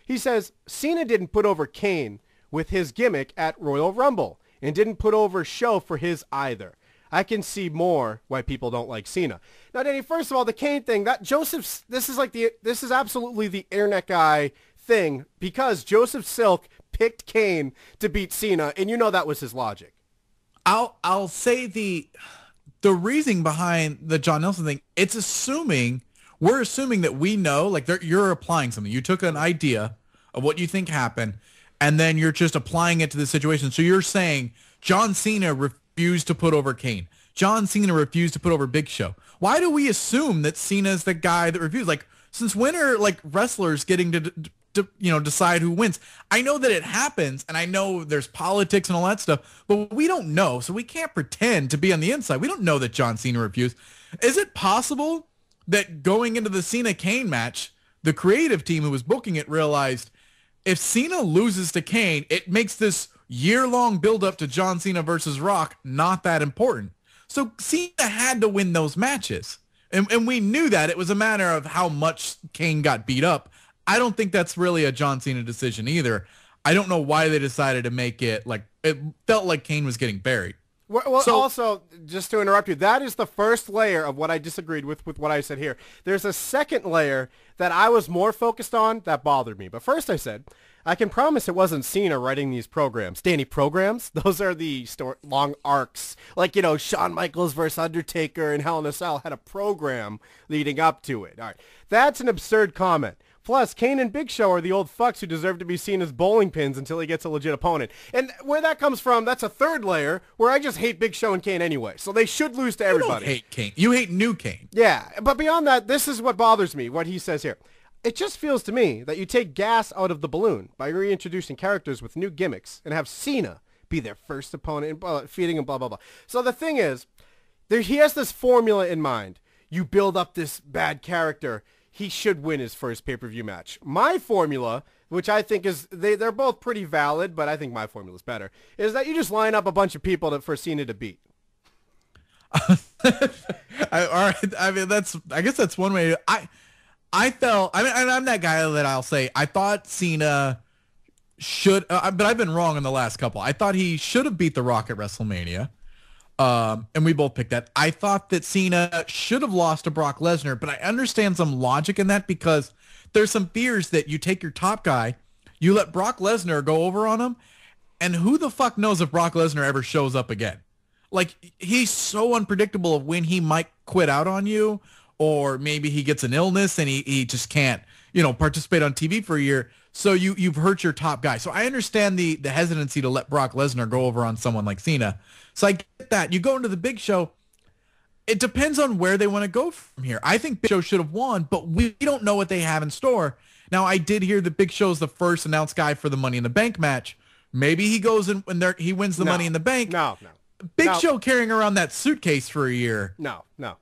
He says, Cena didn't put over Kane with his gimmick at Royal Rumble and didn't put over Show for his either. I can see more why people don't like Cena. Now, Danny, first of all, the Kane thing, this is absolutely the internet guy thing because Joseph Silk picked Kane to beat Cena, and you know that was his logic. I'll say the reasoning behind the John Nelson thing, we're assuming that we know, like you're applying something. You took an idea of what you think happened, and then you're just applying it to the situation. So you're saying John Cena refused to put over Kane. John Cena refused to put over Big Show. Why do we assume that Cena's the guy that refused? Like, since when are like wrestlers getting to decide who wins? I know that it happens, and I know there's politics and all that stuff, but we don't know, so we can't pretend to be on the inside. We don't know that John Cena refused. Is it possible that going into the Cena-Kane match, the creative team who was booking it realized if Cena loses to Kane, it makes this year-long build-up to John Cena versus Rock not that important? So Cena had to win those matches, and we knew that. It was a matter of how much Kane got beat up. I don't think that's really a John Cena decision either. I don't know why they decided to make it like it felt like Kane was getting buried. Well, also, just to interrupt you, that is the first layer of what I disagreed with what I said here. There's a second layer that I was more focused on that bothered me. But first I said, I can promise it wasn't Cena writing these programs. Danny, programs? Those are the long arcs. Like, Shawn Michaels versus Undertaker and Hell in a Cell had a program leading up to it. All right. That's an absurd comment. Plus, Kane and Big Show are the old fucks who deserve to be seen as bowling pins until he gets a legit opponent. And where that comes from, that's a third layer where I just hate Big Show and Kane anyway. So they should lose to everybody. You don't hate Kane. You hate new Kane. Yeah, but beyond that, this is what bothers me, what he says here. It just feels to me that you take gas out of the balloon by reintroducing characters with new gimmicks and have Cena be their first opponent and feeding him blah, blah, blah. So the thing is, he has this formula in mind. You build up this bad character. He should win his first pay-per-view match. My formula, which I think is, they're both pretty valid, but I think my formula is better, is that you just line up a bunch of people for Cena to beat. All right. I mean, I guess that's one way. I'm that guy that I'll say, I thought Cena should, but I've been wrong in the last couple. I thought he should have beat The Rock at WrestleMania. And we both picked that. I thought that Cena should have lost to Brock Lesnar, but I understand some logic in that because there's some fears that you take your top guy, you let Brock Lesnar go over on him, and who the fuck knows if Brock Lesnar ever shows up again? Like, he's so unpredictable of when he might quit out on you, or maybe he gets an illness and he just can't, participate on TV for a year. So you've hurt your top guy. So I understand the hesitancy to let Brock Lesnar go over on someone like Cena. So I get that. You go into the Big Show. It depends on where they want to go from here. I think Big Show should have won, but we don't know what they have in store. Now, I did hear that Big Show's the first announced guy for the Money in the Bank match. Maybe he goes in and he wins the Money in the Bank. No. Big Show carrying around that suitcase for a year. No. Not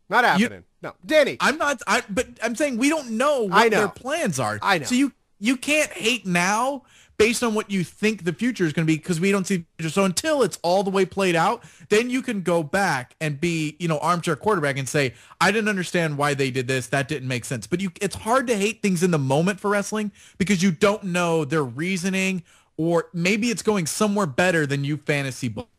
happening. No. Danny. But I'm saying we don't know what their plans are. I know. So you can't hate now based on what you think the future is going to be because we don't see the future. So until it's all the way played out, then you can go back and be, armchair quarterback and say, I didn't understand why they did this. That didn't make sense. But it's hard to hate things in the moment for wrestling because you don't know their reasoning, or maybe it's going somewhere better than you fantasy booked.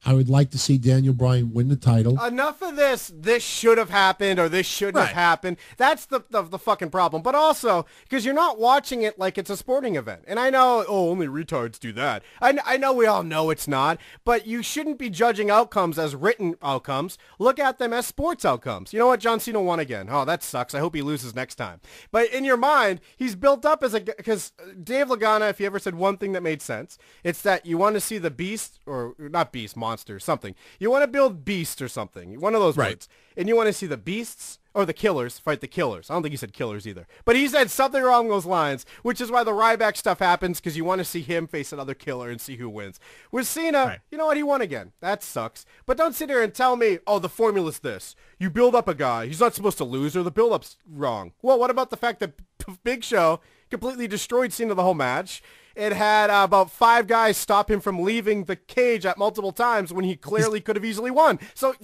I would like to see Daniel Bryan win the title. Enough of this. This should have happened or this shouldn't have happened. That's the fucking problem. But also, because you're not watching it like it's a sporting event. And I know, only retards do that. I know we all know it's not. But you shouldn't be judging outcomes as written outcomes. Look at them as sports outcomes. You know what? John Cena won again. Oh, that sucks. I hope he loses next time. But in your mind, he's built up because Dave Lagana, if he ever said one thing that made sense, it's that you want to see the beast, or not beast, monster, something. You want to build beast or something. One of those words. And you want to see the beasts or the killers fight the killers. I don't think he said killers either. But he said something along those lines, which is why the Ryback stuff happens, because you want to see him face another killer and see who wins. With Cena, you know what? He won again. That sucks. But don't sit here and tell me, the formula's this. You build up a guy. He's not supposed to lose, or the build-up's wrong. Well, what about the fact that Big Show completely destroyed Cena the whole match? It had about 5 guys stop him from leaving the cage at multiple times when he clearly could have easily won. So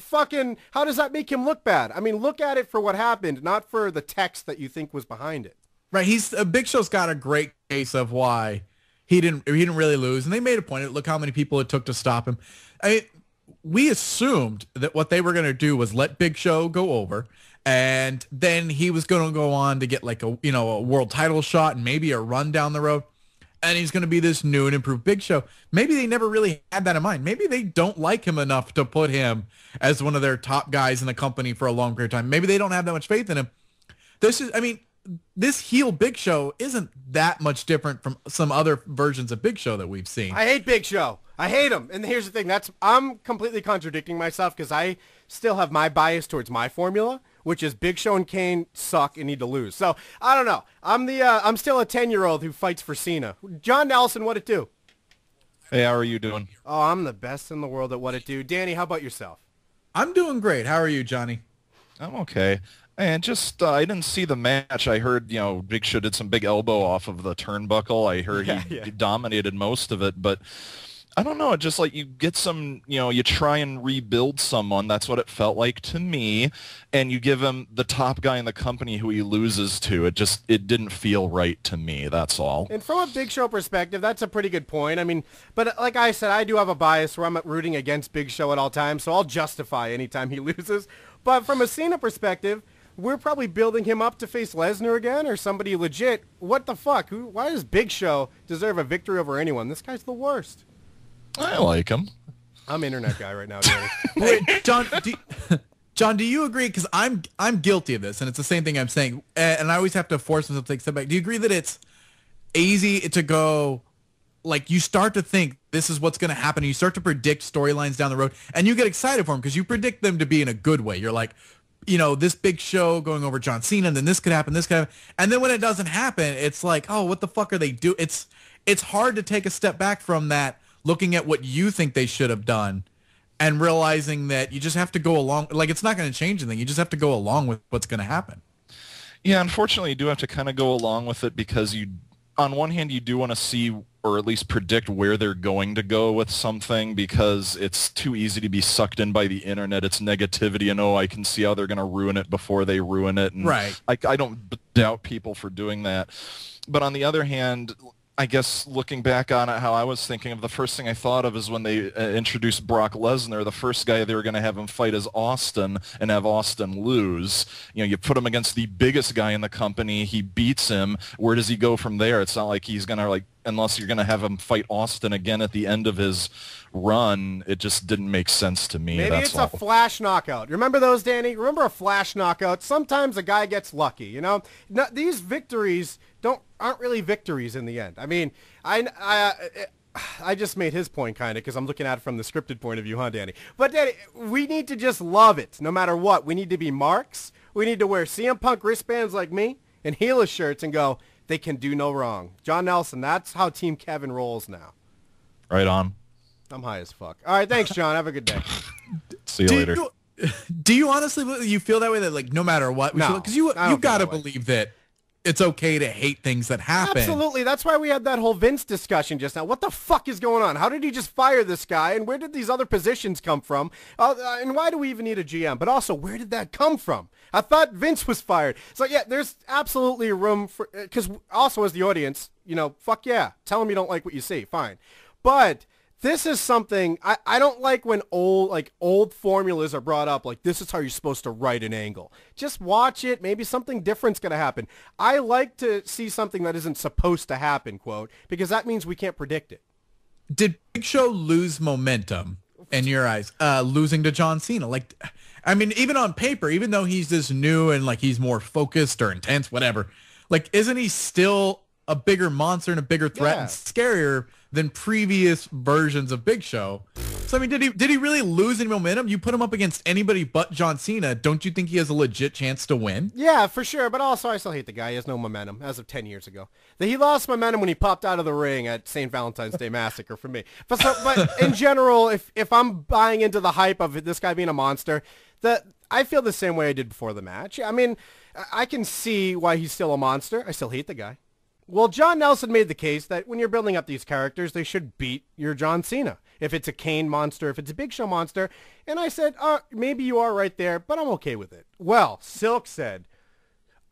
how does that make him look bad? I mean, look at it for what happened, not for the text that you think was behind it. Right. Big Show's got a great case of why he didn't really lose. And they made a point of, look how many people it took to stop him. I mean, we assumed that what they were going to do was let Big Show go over, and then he was going to go on to get like a world title shot and maybe a run down the road. And he's going to be this new and improved Big Show. Maybe they never really had that in mind. Maybe they don't like him enough to put him as one of their top guys in the company for a long period of time. Maybe they don't have that much faith in him. This heel Big Show isn't that much different from some other versions of Big Show that we've seen. I hate Big Show. I hate him. And here's the thing. I'm completely contradicting myself because I still have my bias towards my formula, which is Big Show and Kane suck and need to lose. So I don't know. I'm still a 10-year-old who fights for Cena. John Nelson, what it do? Hey, how are you doing? Oh, I'm the best in the world at what it do. Danny, how about yourself? I'm doing great. How are you, Johnny? I'm okay. And just, I didn't see the match. I heard, Big Show did some big elbow off of the turnbuckle. I heard he dominated most of it, but I don't know. It's just like you get some, you try and rebuild someone. That's what it felt like to me. And you give him the top guy in the company who he loses to. It didn't feel right to me. That's all. And from a Big Show perspective, that's a pretty good point. I mean, but like I said, I do have a bias where I'm rooting against Big Show at all times, so I'll justify anytime he loses. But from a Cena perspective, we're probably building him up to face Lesnar again or somebody legit. What the fuck? Why does Big Show deserve a victory over anyone? This guy's the worst. I like him. I'm internet guy right now, Danny. Wait, John, do you agree? Because I'm guilty of this, and it's the same thing I'm saying, and I always have to force myself to take a step back. Do you agree that it's easy to go, like, you start to think this is what's going to happen, and you start to predict storylines down the road, and you get excited for them because you predict them to be in a good way. You're like, this Big Show going over John Cena, and then this could happen, and then when it doesn't happen, it's like, oh, what the fuck are they doing? It's hard to take a step back from that, looking at what you think they should have done and realizing that you just have to go along. Like, it's not going to change anything. You just have to go along with what's going to happen. Yeah, unfortunately, you do have to kind of go along with it because on one hand, you do want to see or at least predict where they're going to go with something because it's too easy to be sucked in by the internet. It's negativity and, I can see how they're going to ruin it before they ruin it. And right. I don't doubt people for doing that. But on the other hand, I guess looking back on it, how I was thinking of the first thing I thought of is when they introduced Brock Lesnar, the first guy they were going to have him fight is Austin and have Austin lose. You put him against the biggest guy in the company, he beats him. Where does he go from there? It's not like he's going to, unless you're going to have him fight Austin again at the end of his run. It just didn't make sense to me. Maybe it's a flash knockout. Remember those, Danny? Remember a flash knockout? Sometimes a guy gets lucky, these victories aren't really victories in the end. I mean, I just made his point kind of because I'm looking at it from the scripted point of view, huh, Danny? But Danny, we need to just love it no matter what. We need to be marks. We need to wear CM Punk wristbands like me and Heelers shirts and go, they can do no wrong. John Nelson, that's how Team Kevin rolls now. Right on. I'm high as fuck. All right, thanks, John. Have a good day. See you later. Do you honestly feel that way, that no matter what? No. Because you got to believe that it's okay to hate things that happen. Absolutely. That's why we had that whole Vince discussion just now. What the fuck is going on? How did he just fire this guy? And where did these other positions come from? And why do we even need a GM? But also, where did that come from? I thought Vince was fired. So, yeah, there's absolutely room for... Because also as the audience, fuck yeah. Tell them you don't like what you see. Fine. But... this is something I don't like when old formulas are brought up. Like, this is how you're supposed to write an angle. Just watch it. Maybe something different's going to happen. I like to see something that isn't supposed to happen, quote, because that means we can't predict it. Did Big Show lose momentum in your eyes, losing to John Cena? Even on paper, even though he's this new and he's more focused or intense, whatever, isn't he still a bigger monster and a bigger threat and scarier than previous versions of Big Show? So, did he really lose any momentum? You put him up against anybody but John Cena. Don't you think he has a legit chance to win? Yeah, for sure. But also, I still hate the guy. He has no momentum as of 10 years ago. He lost momentum when he popped out of the ring at St. Valentine's Day Massacre for me. But in general, if I'm buying into the hype of this guy being a monster, I feel the same way I did before the match. I can see why he's still a monster. I still hate the guy. Well, John Nelson made the case that when you're building up these characters, they should beat your John Cena. If it's a Kane monster, if it's a Big Show monster. And I said, maybe you are right there, but I'm okay with it. Well, Silk said,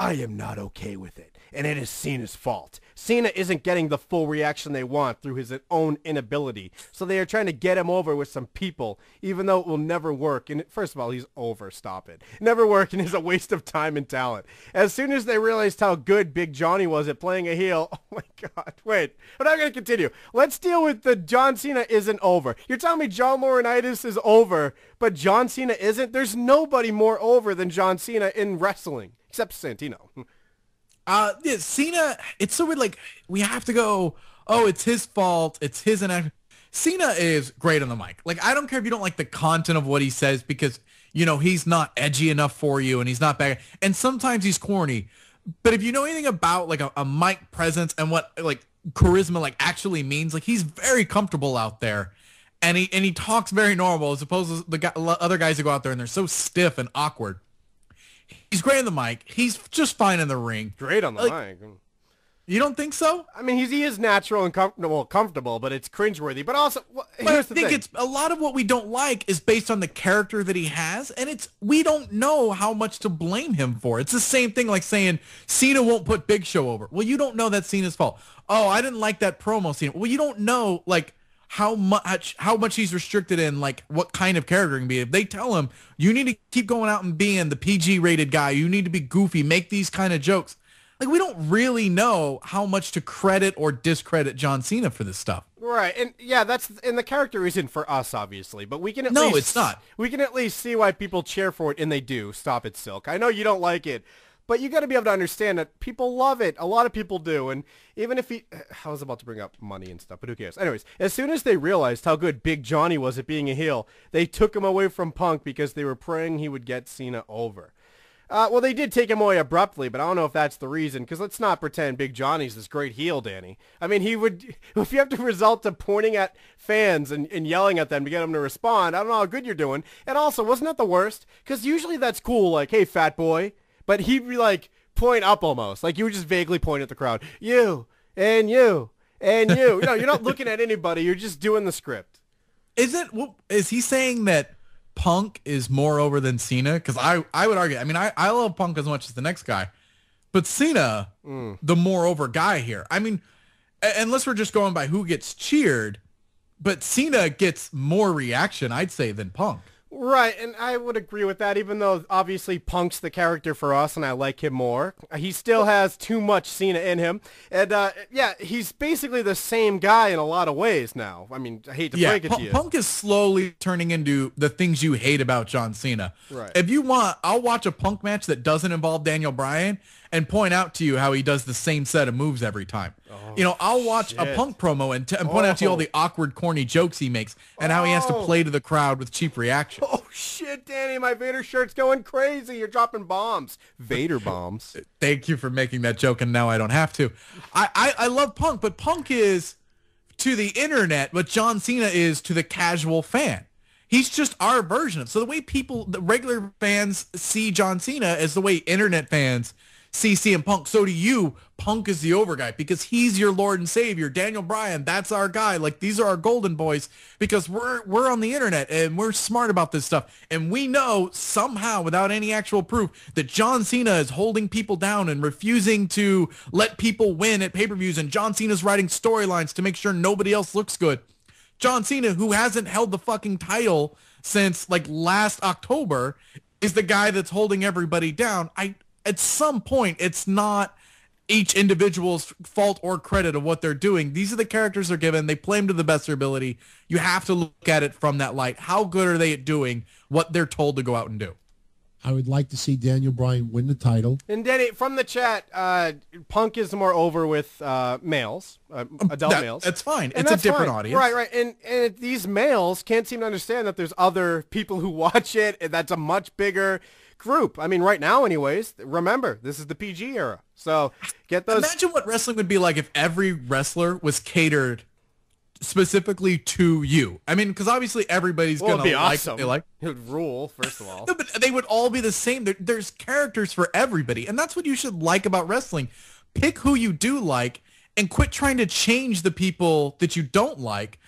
I am not okay with it, and it is Cena's fault. Cena isn't getting the full reaction they want through his own inability, so they are trying to get him over with some people, even though it will never work. And first of all, he's over, stop it. Never work, and is a waste of time and talent. As soon as they realized how good Big Johnny was at playing a heel, oh my God, wait, we're not going to continue. Let's deal with the John Cena isn't over. You're telling me John Laurinaitis is over, but John Cena isn't? There's nobody more over than John Cena in wrestling. Except Santino. Yeah, Cena, it's so weird, like, we have to go, oh, it's his fault, it's his inaction. Cena is great on the mic. Like, I don't care if you don't like the content of what he says because, you know, he's not edgy enough for you and he's not bad. And sometimes he's corny. But if you know anything about, like, a mic presence and what, like, charisma, like, actually means, like, he's very comfortable out there. And he talks very normal as opposed to the other guys who go out there and they're so stiff and awkward. He's great on the mic. He's just fine in the ring. Great on the mic. You don't think so? I mean, he is natural and comfortable, but it's cringeworthy. But also, I think it's a lot of what we don't like is based on the character that he has, and we don't know how much to blame him for. It's the same thing like saying Cena won't put Big Show over. Well, you don't know that's Cena's fault. Oh, I didn't like that promo scene. Well, you don't know, like, how much he's restricted in, like, what kind of character he can be. If they tell him, you need to keep going out and being the PG-rated guy, you need to be goofy, make these kind of jokes. Like, we don't really know how much to credit or discredit John Cena for this stuff. Right, and yeah, and the character isn't for us, obviously, but we can at least... No, it's not. We can at least see why people cheer for it, and they do. Stop it, Silk. I know you don't like it, but you got to be able to understand that people love it. A lot of people do. And even if I was about to bring up money and stuff, but who cares? Anyways, as soon as they realized how good Big Johnny was at being a heel, they took him away from Punk because they were praying he would get Cena over. Well, they did take him away abruptly, but I don't know if that's the reason, because let's not pretend Big Johnny's this great heel, Danny. I mean, if you have to resort to pointing at fans and yelling at them to get them to respond, I don't know how good you're doing. And also, wasn't that the worst? Because usually that's cool, like, hey, fat boy. But he'd be like, point up almost. Like you would just vaguely point at the crowd. You, and you, and you. You know, you're not looking at anybody. You're just doing the script. Is he saying that Punk is more over than Cena? Because I would argue. I mean, I love Punk as much as the next guy. But Cena, the more over guy here. I mean, unless we're just going by who gets cheered, but Cena gets more reaction, I'd say, than Punk. Right, and I would agree with that, even though obviously Punk's the character for us and I like him more. He still has too much Cena in him. And, yeah, he's basically the same guy in a lot of ways now. I mean, I hate to break it to you. Punk is slowly turning into the things you hate about John Cena. Right. If you want, I'll watch a Punk match that doesn't involve Daniel Bryan and point out to you how he does the same set of moves every time. Oh, you know, I'll watch a Punk promo and point out to you all the awkward, corny jokes he makes and how he has to play to the crowd with cheap reactions. Oh, shit, Danny, my Vader shirt's going crazy. You're dropping bombs. Vader bombs. Thank you for making that joke, and now I don't have to. I love Punk, but Punk is to the internet what John Cena is to the casual fan. He's just our version of. So the way the regular fans see John Cena is the way internet fans see CM Punk. So to you, Punk is the over guy because he's your Lord and Savior. Daniel Bryan, that's our guy. Like, these are our golden boys because we're on the internet and we're smart about this stuff. And we know somehow, without any actual proof, that John Cena is holding people down and refusing to let people win at pay-per-views. And John Cena's writing storylines to make sure nobody else looks good. John Cena, who hasn't held the fucking title since, like, last October, is the guy that's holding everybody down. At some point, it's not each individual's fault or credit of what they're doing. These are the characters they're given. They play them to the best of their ability. You have to look at it from that light. How good are they at doing what they're told to go out and do? I would like to see Daniel Bryan win the title. And Danny, from the chat, Punk is more over with males, adult males. That's fine. It's a different audience. Right. And these males can't seem to understand that there's other people who watch it, and that's a much bigger group. I mean, right now, anyways, remember, this is the PG era. So get those. Imagine what wrestling would be like if every wrestler was catered specifically to you. I mean, because obviously everybody's going to like awesome. what they like. It would rule, first of all. No, but they would all be the same. There's characters for everybody. And that's what you should like about wrestling. Pick who you do like and quit trying to change the people that you don't like